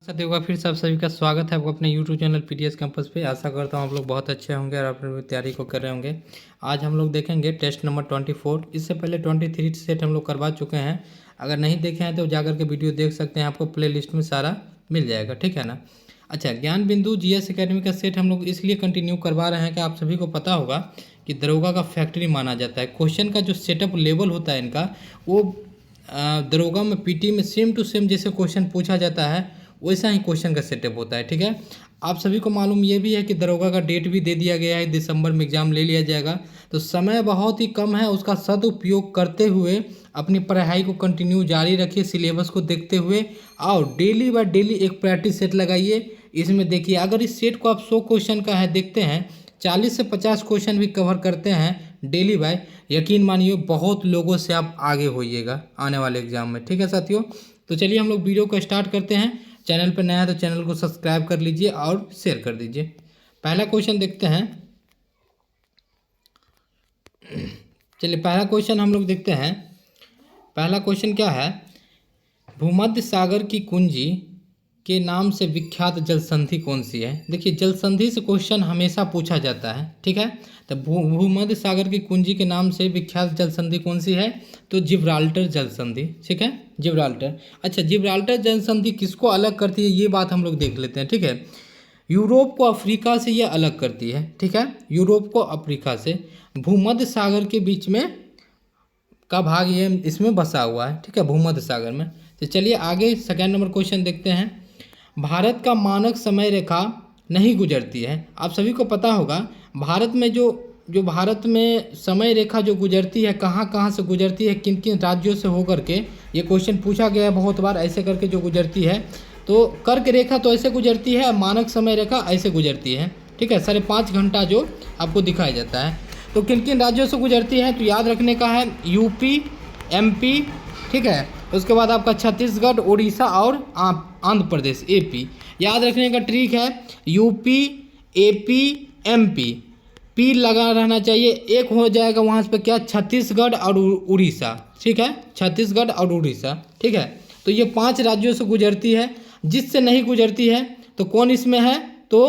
साथियों का फिर से आप सभी का स्वागत है आपको अपने YouTube चैनल पीडीएस कैंपस पे। आशा करता हूँ आप लोग बहुत अच्छे होंगे और अपनी तैयारी को कर रहे होंगे। आज हम लोग देखेंगे टेस्ट नंबर 24। इससे पहले 23 सेट हम लोग करवा चुके हैं। अगर नहीं देखे हैं तो जाकर के वीडियो देख सकते हैं, आपको प्ले लिस्ट में सारा मिल जाएगा, ठीक है ना। अच्छा, ज्ञान बिंदु जीएस अकेडमी का सेट हम लोग इसलिए कंटिन्यू करवा रहे हैं कि आप सभी को पता होगा कि दरोगा का फैक्ट्री माना जाता है। क्वेश्चन का जो सेटअप लेवल होता है इनका, वो दरोगा में पीटी में सेम टू सेम जैसे क्वेश्चन पूछा जाता है वैसा ही क्वेश्चन का सेटअप होता है, ठीक है। आप सभी को मालूम ये भी है कि दरोगा का डेट भी दे दिया गया है, दिसंबर में एग्ज़ाम ले लिया जाएगा। तो समय बहुत ही कम है, उसका सदुपयोग करते हुए अपनी पढ़ाई को कंटिन्यू जारी रखिए, सिलेबस को देखते हुए और डेली बाय डेली एक प्रैक्टिस सेट लगाइए। इसमें देखिए, अगर इस सेट को आप 100 क्वेश्चन का है देखते हैं, 40 से 50 क्वेश्चन भी कवर करते हैं डेली बाय, यकीन मानिए बहुत लोगों से आप आगे होइएगा आने वाले एग्जाम में, ठीक है साथियों। तो चलिए हम लोग वीडियो को स्टार्ट करते हैं। चैनल पर नया है तो चैनल को सब्सक्राइब कर लीजिए और शेयर कर दीजिए। पहला क्वेश्चन देखते हैं। चलिए पहला क्वेश्चन हम लोग देखते हैं। पहला क्वेश्चन क्या है, भूमध्य सागर की कुंजी के नाम से विख्यात जलसंधि कौन सी है। देखिए, जलसंधि से क्वेश्चन हमेशा पूछा जाता है, ठीक है। तो भूमध्य सागर की कुंजी के नाम से विख्यात जलसंधि कौन सी है, तो जिब्राल्टर जलसंधि, ठीक है, जिब्राल्टर। अच्छा, जिब्राल्टर जलसंधि किसको अलग करती है ये बात हम लोग देख लेते हैं, ठीक है। यूरोप को अफ्रीका से ये अलग करती है, ठीक है, यूरोप को अफ्रीका से। भूमध्य सागर के बीच में का भाग ये इसमें बसा हुआ है, ठीक है, भूमध्य सागर में। तो चलिए आगे सेकेंड नंबर क्वेश्चन देखते हैं। भारत का मानक समय रेखा नहीं गुजरती है। आप सभी को पता होगा भारत में जो भारत में समय रेखा जो गुजरती है, कहाँ कहाँ से गुजरती है, किन किन राज्यों से होकर के, ये क्वेश्चन पूछा गया है बहुत बार। ऐसे करके जो गुजरती है, तो कर्क रेखा तो ऐसे गुजरती है, मानक समय रेखा ऐसे गुजरती है, ठीक है, 5.5 घंटा जो आपको दिखाया जाता है। तो किन किन राज्यों से गुजरती है, तो याद रखने का है यूपी, एमपी, ठीक है। उसके बाद आपका छत्तीसगढ़, उड़ीसा और आंध्र प्रदेश, एपी। याद रखने का ट्रिक है यूपी, एपी, एमपी, पी लगा रहना चाहिए, एक हो जाएगा वहाँ पे क्या, छत्तीसगढ़ और उड़ीसा, ठीक है, छत्तीसगढ़ और उड़ीसा, ठीक है। तो ये 5 राज्यों से गुजरती है। जिससे नहीं गुजरती है तो कौन इसमें है, तो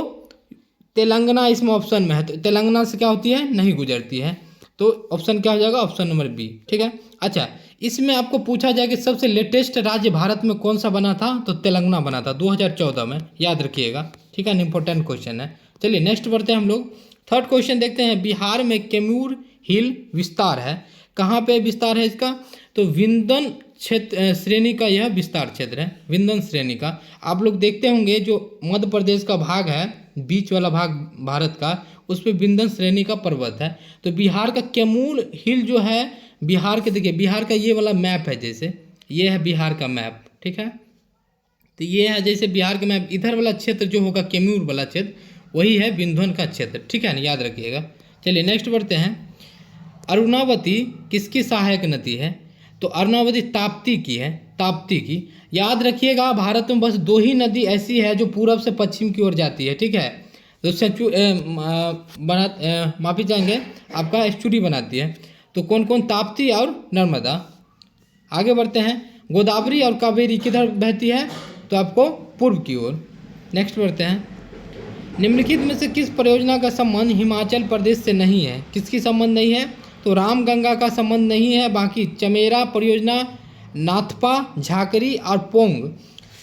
तेलंगाना इसमें ऑप्शन में है। तो तेलंगाना से क्या होती है, नहीं गुजरती है। तो ऑप्शन क्या हो जाएगा, ऑप्शन नंबर बी, ठीक है। अच्छा, इसमें आपको पूछा जाए कि सबसे लेटेस्ट राज्य भारत में कौन सा बना था, तो तेलंगाना बना था 2014 में, याद रखिएगा, ठीक है, इंपॉर्टेंट क्वेश्चन है। चलिए नेक्स्ट बढ़ते हैं हम लोग। थर्ड क्वेश्चन देखते हैं। बिहार में कैमूर हिल विस्तार है, कहाँ पे विस्तार है इसका, तो विंध्यन क्षेत्र श्रेणी का यह विस्तार क्षेत्र है, विंध्यन श्रेणी का। आप लोग देखते होंगे जो मध्य प्रदेश का भाग है, बीच वाला भाग भारत का, उस पर विंध्यन श्रेणी का पर्वत है। तो बिहार का कैमूर हिल जो है, बिहार के, देखिए बिहार का ये वाला मैप है, जैसे ये है बिहार का मैप, ठीक है। तो ये है जैसे बिहार के मैप, इधर वाला क्षेत्र जो होगा कैमूर वाला क्षेत्र, वही है विंध्यन का क्षेत्र, ठीक है ना, याद रखिएगा। चलिए नेक्स्ट बढ़ते हैं। अरुणावती किसकी सहायक नदी है, तो अरुणावती ताप्ती की है, ताप्ती की। याद रखिएगा भारत में बस 2 ही नदी ऐसी है जो पूरब से पश्चिम की ओर जाती है, ठीक है। तो माफी चाहेंगे, आपका एस्चुरी बनाती है। तो कौन कौन, ताप्ती और नर्मदा। आगे बढ़ते हैं। गोदावरी और कावेरी किधर बहती है, तो आपको पूर्व की ओर। नेक्स्ट बढ़ते हैं। निम्नलिखित में से किस परियोजना का संबंध हिमाचल प्रदेश से नहीं है, किसकी संबंध नहीं है, तो रामगंगा का संबंध नहीं है। बाकी चमेरा परियोजना, नाथपा, झाकरी और पोंग,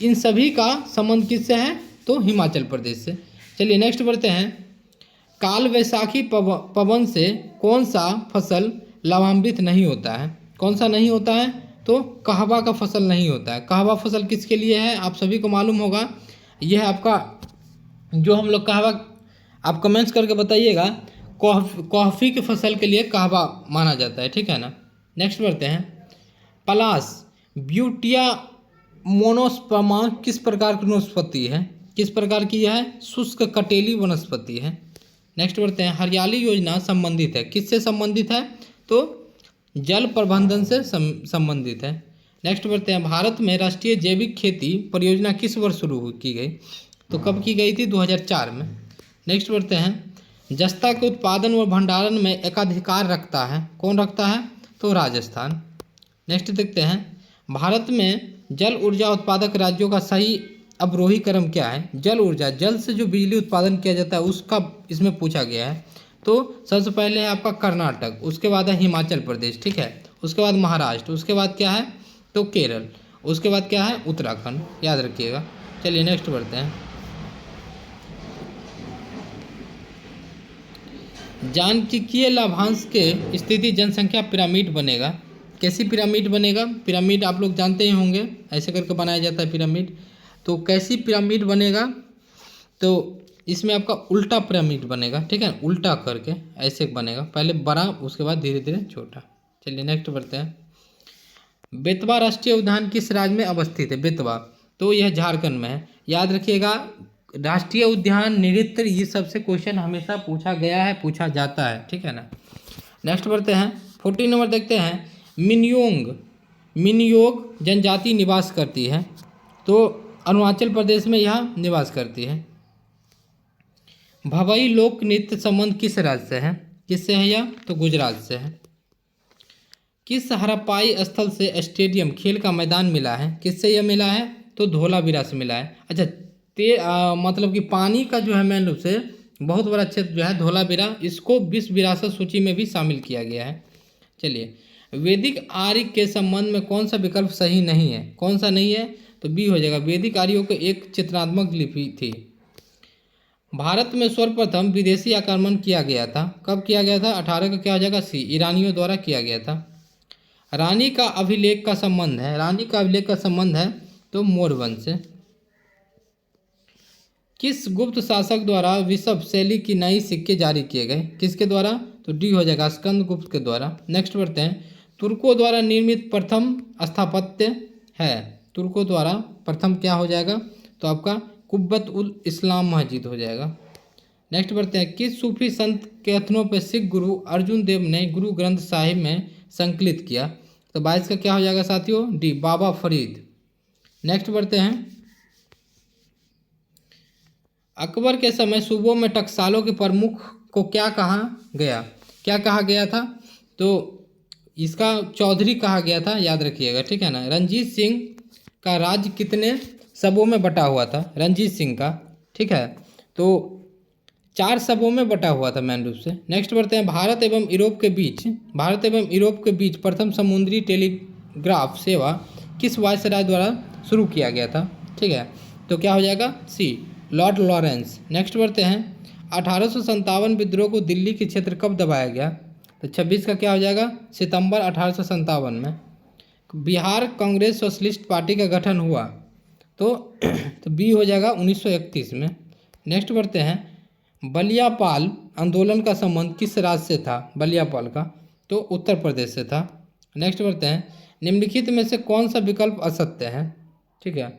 इन सभी का संबंध किससे है, तो हिमाचल प्रदेश से। चलिए नेक्स्ट बढ़ते हैं। काल वैसाखी पवन से कौन सा फसल लाभान्वित नहीं होता है, कौन सा नहीं होता है, तो कहवा का फसल नहीं होता है। कहवा फसल किसके लिए है, आप सभी को मालूम होगा, यह है आपका जो हम लोग कहवा, आप कमेंट्स करके बताइएगा, कॉफ़ी की फसल के लिए कहवा माना जाता है, ठीक है ना। नेक्स्ट बढ़ते हैं। पलास ब्यूटिया मोनोस्पर्मा किस प्रकार की वनस्पति है, किस प्रकार की है, शुष्क कटेली वनस्पति है। नेक्स्ट बढ़ते हैं। हरियाली योजना संबंधित है, किससे संबंधित है, तो जल प्रबंधन से संबंधित है। नेक्स्ट बढ़ते हैं। भारत में राष्ट्रीय जैविक खेती परियोजना किस वर्ष शुरू की गई, तो कब की गई थी, 2004 में। नेक्स्ट बढ़ते हैं। जस्ता के उत्पादन व भंडारण में एकाधिकार रखता है, कौन रखता है, तो राजस्थान। नेक्स्ट देखते हैं। भारत में जल ऊर्जा उत्पादक राज्यों का सही अवरोही क्रम क्या है? जल ऊर्जा, जल से जो बिजली उत्पादन किया जाता है उसका इसमें पूछा गया है। तो सबसे पहले है आपका कर्नाटक, उसके बाद है हिमाचल प्रदेश, ठीक है, उसके बाद महाराष्ट्र, उसके बाद क्या है तो केरल, उसके बाद क्या है उत्तराखंड, याद रखिएगा। चलिए नेक्स्ट बढ़ते हैं। सांख्यिकीय लाभांश के स्थिति जनसंख्या पिरामिड बनेगा। कैसी पिरामिड बनेगा? पिरामिड आप लोग जानते ही होंगे, ऐसे करके बनाया जाता है पिरामिड। तो कैसी पिरामिड बनेगा? तो इसमें आपका उल्टा पिरामिड बनेगा, ठीक है, उल्टा करके ऐसे बनेगा, पहले बड़ा उसके बाद धीरे धीरे छोटा। चलिए नेक्स्ट बढ़ते हैं। बेतवा राष्ट्रीय उद्यान किस राज्य में अवस्थित है? बेतवा, तो यह झारखंड में है, याद रखिएगा। राष्ट्रीय उद्यान, नृत्य, ये सबसे क्वेश्चन हमेशा पूछा गया है, पूछा जाता है, ठीक है ना। नेक्स्ट बढ़ते हैं। 14 नंबर देखते हैं। मिनयोग जनजाति निवास करती है, तो अरुणाचल प्रदेश में यह निवास करती है। भवई लोक नृत्य संबंध किस राज्य से है? किससे है यह? तो गुजरात से है। किस हड़प्पाई स्थल से स्टेडियम, खेल का मैदान मिला है? किससे यह मिला है? तो धोलावीरा से मिला है। अच्छा, मतलब कि पानी का जो है मेन रूप से बहुत बड़ा क्षेत्र जो है धोलावीरा, इसको विश्व विरासत सूची में भी शामिल किया गया है। चलिए, वैदिक आर्य के संबंध में कौन सा विकल्प सही नहीं है? कौन सा नहीं है? तो बी हो जाएगा। वैदिक आर्यों को एक चित्रात्मक लिपि थी। भारत में सर्वप्रथम विदेशी आक्रमण किया गया था, कब किया गया था? 18 का क्या हो जाएगा? सी, ईरानियों द्वारा किया गया था। रानी का अभिलेख का संबंध है, रानी का अभिलेख का संबंध है तो मौर्य वंश से। किस गुप्त शासक द्वारा वृषभ शैली की नई सिक्के जारी किए गए? किसके द्वारा? तो डी हो जाएगा, स्कंद गुप्त के द्वारा। नेक्स्ट बढ़ते हैं। तुर्कों द्वारा निर्मित प्रथम स्थापत्य है, तुर्कों द्वारा प्रथम क्या हो जाएगा? तो आपका कुब्बत उल इस्लाम मस्जिद हो जाएगा। नेक्स्ट बढ़ते हैं। किस सूफी संत के कथनों पर सिख गुरु अर्जुन देव ने गुरु ग्रंथ साहिब में संकलित किया? तो 22 का क्या हो जाएगा साथियों? डी, बाबा फरीद। नेक्स्ट बढ़ते हैं। अकबर के समय सूबों में टकसालों के प्रमुख को क्या कहा गया? क्या कहा गया था? तो इसका चौधरी कहा गया था, याद रखिएगा, ठीक है ना। रंजीत सिंह का राज्य कितने सबों में बटा हुआ था? रंजीत सिंह का, ठीक है, तो 4 सबों में बटा हुआ था मेन रूप से। नेक्स्ट बढ़ते हैं। भारत एवं यूरोप के बीच प्रथम समुद्री टेलीग्राफ सेवा किस वायसराय द्वारा शुरू किया गया था? ठीक है, तो क्या हो जाएगा? सी, लॉर्ड लॉरेंस। नेक्स्ट बढ़ते हैं। 1857 विद्रोह को दिल्ली के क्षेत्र कब दबाया गया? तो 26 का क्या हो जाएगा? सितंबर 1857 में। बिहार कांग्रेस सोशलिस्ट पार्टी का गठन हुआ तो बी हो जाएगा 1931 में। नेक्स्ट बढ़ते हैं। बलियापाल आंदोलन का संबंध किस राज्य से था? बलियापाल का तो उत्तर प्रदेश से था। नेक्स्ट बढ़ते हैं। निम्नलिखित में से कौन सा विकल्प असत्य है? ठीक है,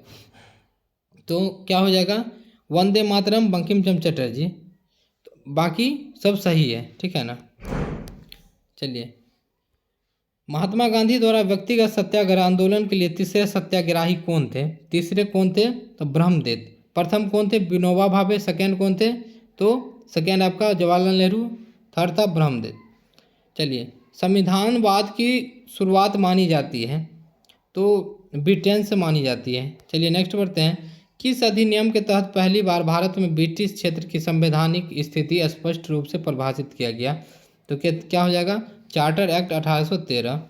तो क्या हो जाएगा? वंदे मातरम, बंकिम चंद्र चटर्जी, तो बाकी सब सही है, ठीक है ना। चलिए, महात्मा गांधी द्वारा व्यक्तिगत सत्याग्रह आंदोलन के लिए तीसरे सत्याग्रही कौन थे? तीसरे कौन थे? तो ब्रह्मदेव। प्रथम कौन थे? विनोबा भावे। सेकेंड कौन थे? तो सेकेंड आपका जवाहरलाल नेहरू। थर्ड था ब्रह्मदेव। चलिए, संविधानवाद की शुरुआत मानी जाती है तो ब्रिटेन से मानी जाती है। चलिए नेक्स्ट बढ़ते हैं। किस अधिनियम के तहत पहली बार भारत में ब्रिटिश क्षेत्र की संवैधानिक स्थिति स्पष्ट रूप से परिभाषित किया गया? तो क्या हो जाएगा? Charter act 1813।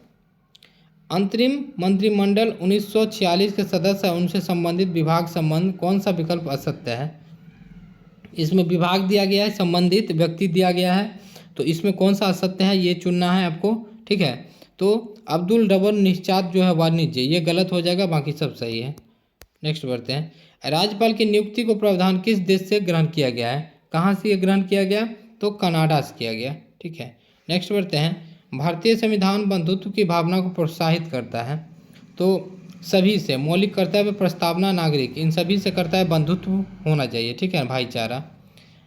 अंतरिम मंत्रिमंडल 1946 के सदस्य और उनसे संबंधित विभाग संबंध कौन सा विकल्प असत्य है? इसमें विभाग दिया गया है, संबंधित व्यक्ति दिया गया है, तो इसमें कौन सा असत्य है ये चुनना है आपको, ठीक है। तो अब्दुल रबर निश्चात जो है वाणिज्य, ये गलत हो जाएगा, बाकी सब सही है। नेक्स्ट बढ़ते हैं। राज्यपाल की नियुक्ति को प्रावधान किस देश से ग्रहण किया गया है? कहाँ से ये ग्रहण किया गया? तो कनाडा से किया गया, ठीक है। नेक्स्ट बढ़ते हैं। भारतीय संविधान बंधुत्व की भावना को प्रोत्साहित करता है तो सभी से, मौलिक कर्तव्य, प्रस्तावना, नागरिक, इन सभी से करता है बंधुत्व होना चाहिए, ठीक है, भाईचारा।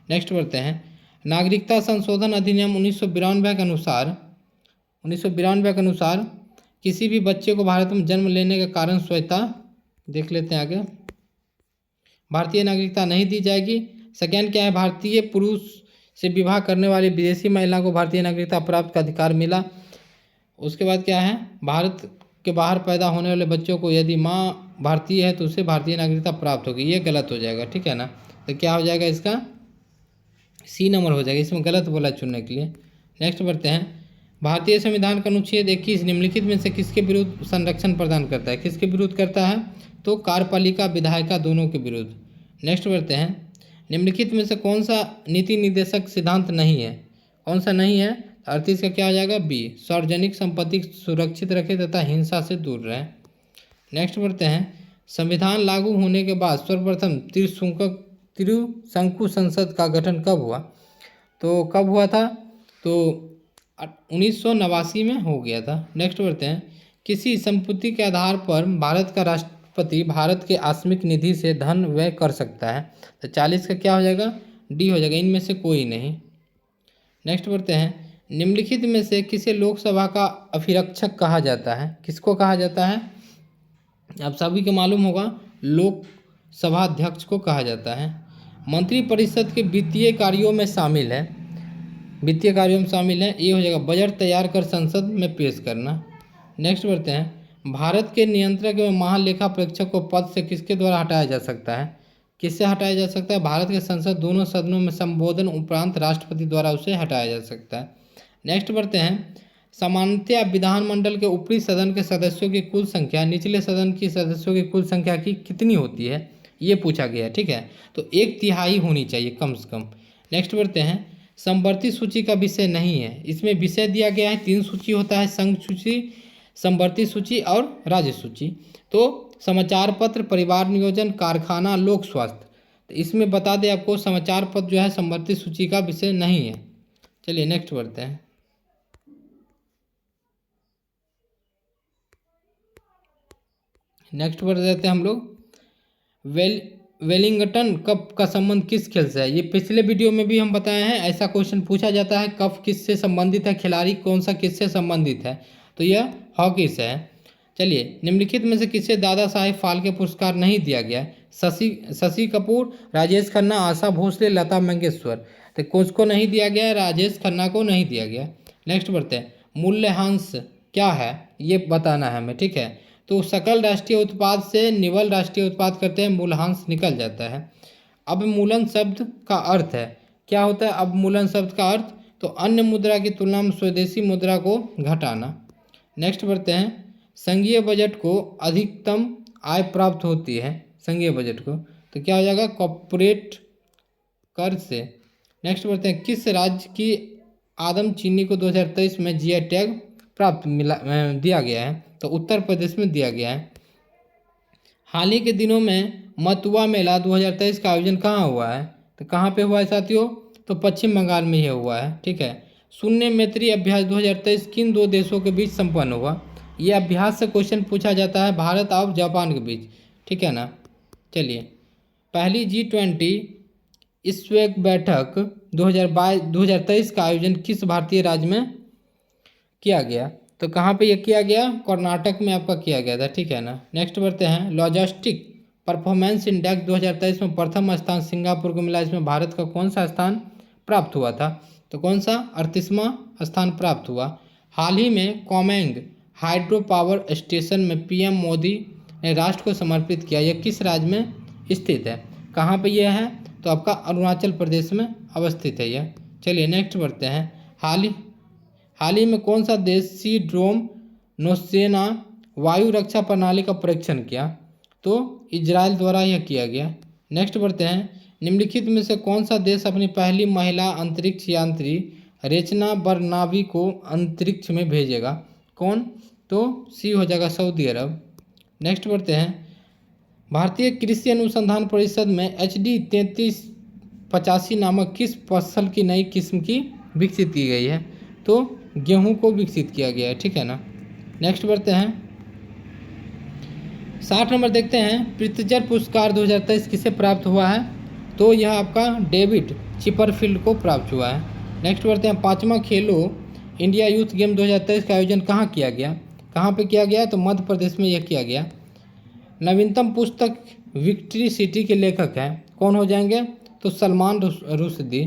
नेक्स्ट बढ़ते हैं। नागरिकता संशोधन अधिनियम 1992 के अनुसार किसी भी बच्चे को भारत में जन्म लेने के कारण स्वतः, देख लेते हैं आगे, भारतीय नागरिकता नहीं दी जाएगी। सेकेंड क्या है? भारतीय पुरुष से विवाह करने वाली विदेशी महिला को भारतीय नागरिकता प्राप्त का अधिकार मिला। उसके बाद क्या है? भारत के बाहर पैदा होने वाले बच्चों को यदि माँ भारतीय है तो उसे भारतीय नागरिकता प्राप्त होगी, ये गलत हो जाएगा, ठीक है ना। तो क्या हो जाएगा इसका, सी नंबर हो जाएगा, इसमें गलत बोला चुनने के लिए। नेक्स्ट बढ़ते हैं, भारतीय संविधान का अनुच्छेद 21 निम्नलिखित में से किसके विरुद्ध संरक्षण प्रदान करता है, किसके विरुद्ध करता है, तो कार्यपालिका विधायिका दोनों के विरुद्ध। नेक्स्ट बढ़ते हैं, निम्नलिखित में से कौन सा नीति निर्देशक सिद्धांत नहीं है, कौन सा नहीं है, 38 का क्या हो जाएगा, बी, सार्वजनिक संपत्ति सुरक्षित रखे तथा हिंसा से दूर रहे। नेक्स्ट बढ़ते हैं, संविधान लागू होने के बाद सर्वप्रथम त्रिशंकु संसद का गठन कब हुआ, तो कब हुआ था, तो 1989 में हो गया था। नेक्स्ट बढ़ते हैं, किसी संपत्ति के आधार पर भारत का राष्ट्रपति भारत के आकस्मिक निधि से धन व्यय कर सकता है, तो 40 का क्या हो जाएगा, डी हो जाएगा, इनमें से कोई नहीं। नेक्स्ट बढ़ते हैं, निम्नलिखित में से किसे लोकसभा का अभिरक्षक कहा जाता है, किसको कहा जाता है, आप सभी को मालूम होगा, लोकसभा अध्यक्ष को कहा जाता है। मंत्रिपरिषद के वित्तीय कार्यों में शामिल है, वित्तीय कार्यों में शामिल है, ये हो जाएगा बजट तैयार कर संसद में पेश करना। नेक्स्ट बढ़ते हैं, भारत के नियंत्रक एवं महालेखा परीक्षक को पद से किसके द्वारा हटाया जा सकता है, किससे हटाया जा सकता है, भारत के संसद दोनों सदनों में संबोधन उपरांत राष्ट्रपति द्वारा उसे हटाया जा सकता है। नेक्स्ट बढ़ते हैं, सामान्यतया विधानमंडल के ऊपरी सदन के सदस्यों की कुल संख्या निचले सदन की सदस्यों की कुल संख्या की कितनी होती है, ये पूछा गया है, ठीक है, तो 1/3 होनी चाहिए कम से कम। नेक्स्ट बढ़ते हैं, समवर्ती सूची का विषय नहीं है, इसमें विषय दिया गया है, 3 सूची होता है, संघ सूची, समवर्ती सूची और राज्य सूची। तो समाचार पत्र, परिवार नियोजन, कारखाना, लोक स्वास्थ्य, तो इसमें बता दें आपको समाचार पत्र जो है समवर्ती सूची का विषय नहीं है। चलिए नेक्स्ट बढ़ते हैं, नेक्स्ट बढ़ जाते हैं हम लोग, वेलिंगटन कप का संबंध किस खेल से है, ये पिछले वीडियो में भी हम बताए हैं, ऐसा क्वेश्चन पूछा जाता है, कप किससे संबंधित है, खिलाड़ी कौन सा किससे संबंधित है, तो यह हॉकी से है। चलिए, निम्नलिखित में से किसे दादा साहेब फाल्के पुरस्कार नहीं दिया गया, शशि कपूर, राजेश खन्ना, आशा भोसले, लता मंगेशकर, तो किसको नहीं दिया गया, राजेश खन्ना को नहीं दिया गया। नेक्स्ट बढ़ते हैं, मूल्यह्रास क्या है, ये बताना है हमें, ठीक है, तो सकल राष्ट्रीय उत्पाद से निवल राष्ट्रीय उत्पाद करते हैं, मूल्यह्रास निकल जाता है। अवमूलन शब्द का अर्थ है, क्या होता है अवमूलन शब्द का अर्थ, तो अन्य मुद्रा की तुलना में स्वदेशी मुद्रा को घटाना। नेक्स्ट बढ़ते हैं, संघीय बजट को अधिकतम आय प्राप्त होती है, संघीय बजट को, तो क्या हो जाएगा, कॉर्पोरेट कर से। नेक्स्ट बढ़ते हैं, किस राज्य की आदम चीनी को 2023 में जीआई टैग प्राप्त दिया गया है, तो उत्तर प्रदेश में दिया गया है। हाल ही के दिनों में मथुआ मेला 2023 का आयोजन कहाँ हुआ है, तो कहाँ पे हुआ है साथियों, तो पश्चिम बंगाल में यह हुआ है, ठीक है। शून्य मैत्री अभ्यास 2023 किन 2 देशों के बीच संपन्न हुआ, यह अभ्यास से क्वेश्चन पूछा जाता है भारत और जापान के बीच, ठीक है ना। चलिए, पहली G20 विश्व बैठक 2023 का आयोजन किस भारतीय राज्य में किया गया, तो कहाँ पे ये किया गया, कर्नाटक में आपका किया गया था, ठीक है ना। नेक्स्ट बढ़ते हैं, लॉजिस्टिक परफॉर्मेंस इंडेक्स 2023 में प्रथम स्थान सिंगापुर को मिला, इसमें भारत का कौन सा स्थान प्राप्त हुआ था, तो कौन सा 38वां स्थान प्राप्त हुआ। हाल ही में कोमेंग हाइड्रो पावर स्टेशन में पीएम मोदी ने राष्ट्र को समर्पित किया, यह किस राज्य में स्थित है, कहाँ पे यह है, तो आपका अरुणाचल प्रदेश में अवस्थित है यह। चलिए नेक्स्ट बढ़ते हैं, हाल ही में कौन सा देश सी ड्रोम नौसेना वायु रक्षा प्रणाली का परीक्षण किया, तो इजराइल द्वारा यह किया गया। नेक्स्ट बढ़ते हैं, निम्नलिखित में से कौन सा देश अपनी पहली महिला अंतरिक्ष यात्री रेचना बरनावी को अंतरिक्ष में भेजेगा, कौन, तो सी हो जाएगा सऊदी अरब। नेक्स्ट बढ़ते हैं, भारतीय कृषि अनुसंधान परिषद में HD 3385 नामक किस फसल की नई किस्म की विकसित की गई है, तो गेहूं को विकसित किया गया है, ठीक है ना। नेक्स्ट बढ़ते हैं, 60 नंबर देखते हैं, प्रित्जर पुरस्कार 2023 किसे प्राप्त हुआ है, तो यह आपका डेविड चिपरफील्ड को प्राप्त हुआ है। नेक्स्ट बढ़ते हैं, 5वां खेलो इंडिया यूथ गेम 2023 का आयोजन कहाँ किया गया, कहाँ पे किया गया, तो मध्य प्रदेश में यह किया गया। नवीनतम पुस्तक विक्ट्री सिटी के लेखक हैं, कौन हो जाएंगे, तो सलमान रुश्दी।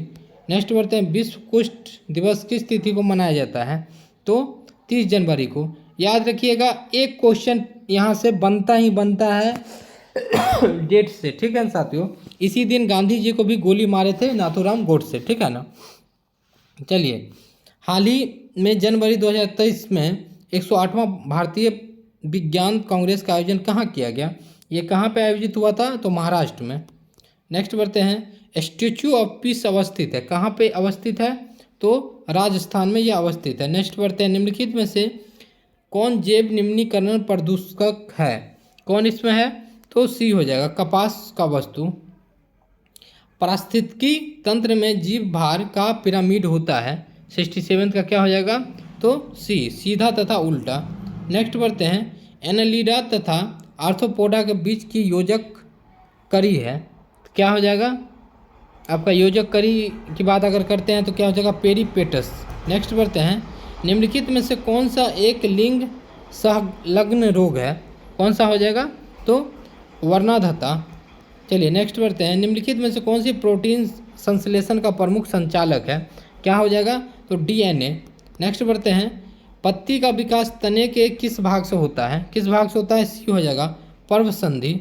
नेक्स्ट बढ़ते हैं, विश्व कुष्ठ दिवस किस तिथि को मनाया जाता है, तो 30 जनवरी को। याद रखिएगा, एक क्वेश्चन यहाँ से बनता ही बनता है डेट से, ठीक है ना साथियों। इसी दिन गांधी जी को भी गोली मारे थे नाथूराम गोडसे, ठीक है ना। चलिए, हाल ही में जनवरी 2023 में 108वां भारतीय विज्ञान कांग्रेस का आयोजन कहाँ किया गया? ये कहाँ पे आयोजित हुआ था? तो महाराष्ट्र में। नेक्स्ट बढ़ते हैं, स्टेचू ऑफ पीस अवस्थित है, कहाँ पे अवस्थित है? तो राजस्थान में यह अवस्थित है। नेक्स्ट बढ़ते हैं, निम्नलिखित में से कौन जैव निम्नीकरण प्रदूषक है? कौन इसमें है? तो सी हो जाएगा, कपास का वस्तु। पारिस्थितिकी तंत्र में जीव भार का पिरामिड होता है, 67 का क्या हो जाएगा? तो सी, सीधा तथा उल्टा। नेक्स्ट बढ़ते हैं, एनालिडा तथा आर्थ्रोपोडा के बीच की योजक कड़ी है, क्या हो जाएगा आपका? योजक कड़ी की बात अगर करते हैं तो क्या हो जाएगा? पेरिपेटस। नेक्स्ट बढ़ते हैं, निम्नलिखित में से कौन सा एक लिंग संलग्न रोग है? कौन सा हो जाएगा? तो वर्णाधता। चलिए नेक्स्ट बढ़ते हैं, निम्नलिखित में से कौन सी प्रोटीन संश्लेषण का प्रमुख संचालक है? क्या हो जाएगा? तो डीएनए। नेक्स्ट बढ़ते हैं, पत्ती का विकास तने के किस भाग से होता है? किस भाग से होता है? सी हो जाएगा, पर्व संधि।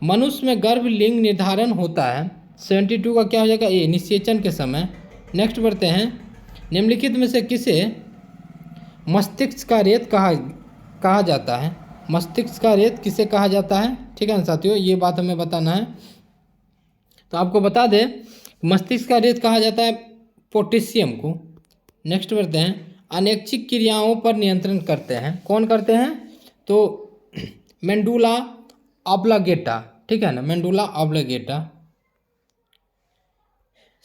मनुष्य में गर्भ लिंग निर्धारण होता है, 72 का क्या हो जाएगा? ए, निषेचन के समय। नेक्स्ट बढ़ते हैं, निम्नलिखित में से किसे मस्तिष्क का रेत कहा जाता है? मस्तिष्क का रेत किसे कहा जाता है? ठीक है ना साथियों, ये बात हमें बताना है। तो आपको बता दें, मस्तिष्क का रेत कहा जाता है पोटेशियम को। नेक्स्ट बढ़ते हैं, अनैच्छिक क्रियाओं पर नियंत्रण करते हैं, कौन करते हैं? तो मेंडुला ऑब्लागेटा, ठीक है ना, मेंडुला ऑब्लागेटा।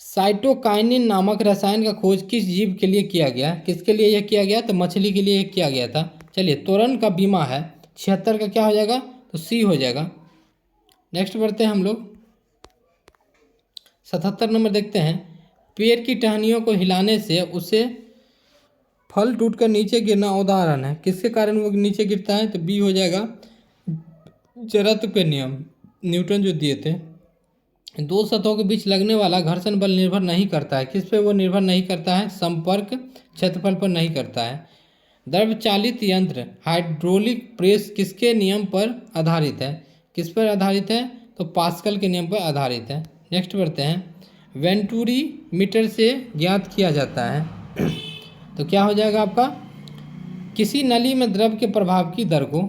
साइटोकाइनिन नामक रसायन का खोज किस जीव के लिए किया गया? किसके लिए यह किया गया? तो मछली के लिए किया गया था। चलिए, तोरन का बीमा है, 76 का क्या हो जाएगा? तो सी हो जाएगा। नेक्स्ट बढ़ते हैं हम लोग, 77 नंबर देखते हैं, पेड़ की टहनियों को हिलाने से उसे फल टूटकर नीचे गिरना उदाहरण है, किसके कारण वो नीचे गिरता है? तो बी हो जाएगा, जड़त्व के नियम, न्यूटन जो दिए थे। दो सतहों के बीच लगने वाला घर्षण बल निर्भर नहीं करता है, किस पे वो निर्भर नहीं करता है? संपर्क क्षेत्रफल पर नहीं करता है। द्रव चालित यंत्र हाइड्रोलिक प्रेस किसके नियम पर आधारित है? किस पर आधारित है? तो पास्कल के नियम पर आधारित है। नेक्स्ट बढ़ते हैं, वेंटूरी मीटर से ज्ञात किया जाता है तो क्या हो जाएगा आपका? किसी नली में द्रव के प्रभाव की दर को।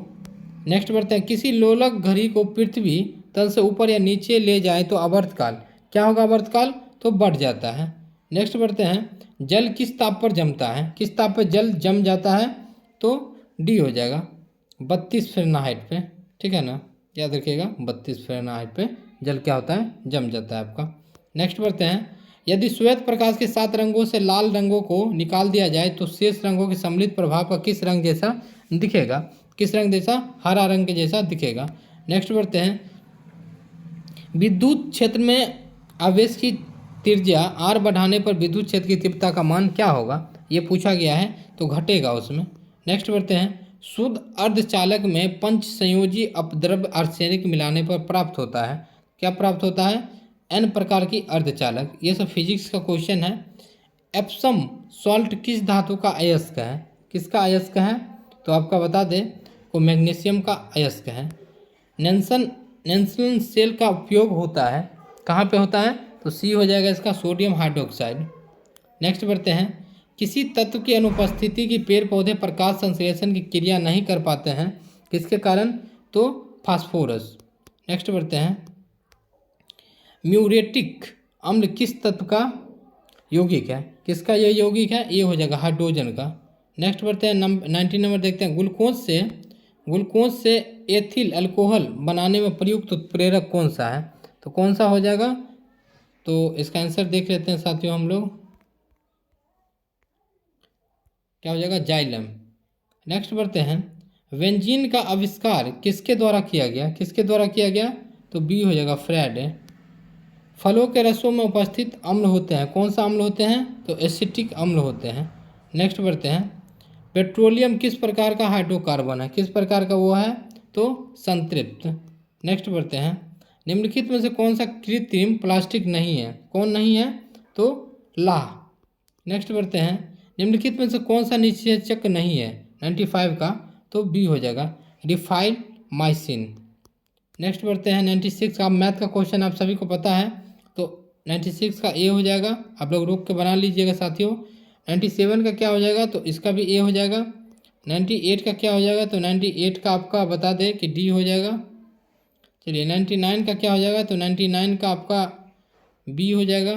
नेक्स्ट बढ़ते हैं, किसी लोलक घड़ी को पृथ्वी तल से ऊपर या नीचे ले जाए तो आवर्तकाल क्या होगा? आवर्तकाल तो बढ़ जाता है। नेक्स्ट बढ़ते हैं, जल किस ताप पर जमता है? किस ताप पर जल जम जाता है? तो डी हो जाएगा, 32 फ़ारेनहाइट पे, ठीक है ना, याद रखिएगा, 32 फ़ारेनहाइट पे जल क्या होता है? जम जाता है आपका। नेक्स्ट बढ़ते हैं, यदि श्वेत प्रकाश के 7 रंगों से लाल रंगों को निकाल दिया जाए तो शेष रंगों के सम्मिलित प्रभाव का किस रंग जैसा दिखेगा? किस रंग जैसा? हरा रंग के जैसा दिखेगा। नेक्स्ट बढ़ते हैं, विद्युत क्षेत्र में आवेश की त्रिज्या r बढ़ाने पर विद्युत क्षेत्र की तीव्रता का मान क्या होगा? ये पूछा गया है, तो घटेगा उसमें। नेक्स्ट बढ़ते हैं, शुद्ध अर्धचालक में पंच संयोजी अपद्रव्य आर्सेनिक मिलाने पर प्राप्त होता है, क्या प्राप्त होता है? n प्रकार की अर्धचालक। ये सब फिजिक्स का क्वेश्चन है। एप्सम सॉल्ट किस धातु का अयस्क है? किसका अयस्क है? तो आपका बता दें, वो मैग्नीशियम का अयस्क है। नेल्सन सेल का उपयोग होता है, कहाँ पे होता है? तो सी हो जाएगा इसका, सोडियम हाइड्रोक्साइड। नेक्स्ट बढ़ते हैं, किसी तत्व की अनुपस्थिति की पेड़ पौधे प्रकाश संश्लेषण की क्रिया नहीं कर पाते हैं, किसके कारण? तो फास्फोरस। नेक्स्ट बढ़ते हैं, म्यूरेटिक अम्ल किस तत्व का यौगिक है? किसका ये यौगिक है? ये हो जाएगा हाइड्रोजन का। नेक्स्ट बढ़ते हैं, 19 नंबर देखते हैं, ग्लूकोज से एथिल अल्कोहल बनाने में प्रयुक्त उत्प्रेरक कौन सा है? तो कौन सा हो जाएगा? तो इसका आंसर देख लेते हैं साथियों हम लोग, क्या हो जाएगा? जाइलम। नेक्स्ट बढ़ते हैं, बेंजीन का आविष्कार किसके द्वारा किया गया? किसके द्वारा किया गया? तो बी हो जाएगा, फ्रेड। फलों के रसों में उपस्थित अम्ल होते हैं, कौन सा अम्ल होते हैं? तो एसिटिक अम्ल होते हैं। नेक्स्ट बढ़ते हैं, पेट्रोलियम किस प्रकार का हाइड्रोकार्बन है? किस प्रकार का वो है? तो संतृप्त। नेक्स्ट बढ़ते हैं, निम्नलिखित में से कौन सा कृत्रिम प्लास्टिक नहीं है? कौन नहीं है? तो लाह। नेक्स्ट बढ़ते हैं, निम्नलिखित में से कौन सा निषेचक नहीं है? 95 का, तो बी हो जाएगा, रिफाइमाइसिन। नेक्स्ट बढ़ते हैं 96 का। मैथ का क्वेश्चन आप सभी को पता है, तो 96 का ए हो जाएगा, आप लोग रोक के बना लीजिएगा साथियों। 97 का क्या हो जाएगा, तो इसका भी ए हो जाएगा। 98 का क्या हो जाएगा, तो 98 का आपका बता दें कि डी हो जाएगा। चलिए 99 का क्या हो जाएगा, तो 99 का आपका बी हो जाएगा।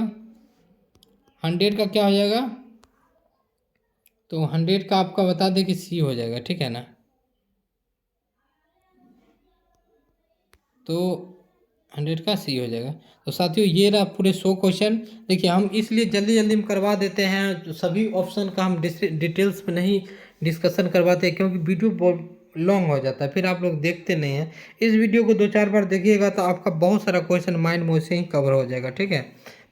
100 का क्या हो जाएगा, तो 100 का आपका बता दें कि सी हो जाएगा, ठीक है ना। तो 100 का सी हो जाएगा। तो साथियों ये रहा पूरे 100 क्वेश्चन। देखिए हम इसलिए जल्दी जल्दी में करवा देते हैं, तो सभी ऑप्शन का हम डिटेल्स में नहीं डिस्कशन करवाते हैं, क्योंकि वीडियो बहुत लॉन्ग हो जाता है, फिर आप लोग देखते नहीं हैं। इस वीडियो को 2-4 बार देखिएगा तो आपका बहुत सारा क्वेश्चन माइंड में वैसे ही कवर हो जाएगा, ठीक है।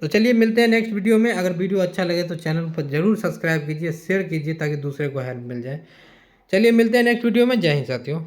तो चलिए मिलते हैं नेक्स्ट वीडियो में। अगर वीडियो अच्छा लगे तो चैनल पर जरूर सब्सक्राइब कीजिए, शेयर कीजिए, ताकि दूसरे को हेल्प मिल जाए। चलिए मिलते हैं नेक्स्ट वीडियो में। जय हिंद साथियों।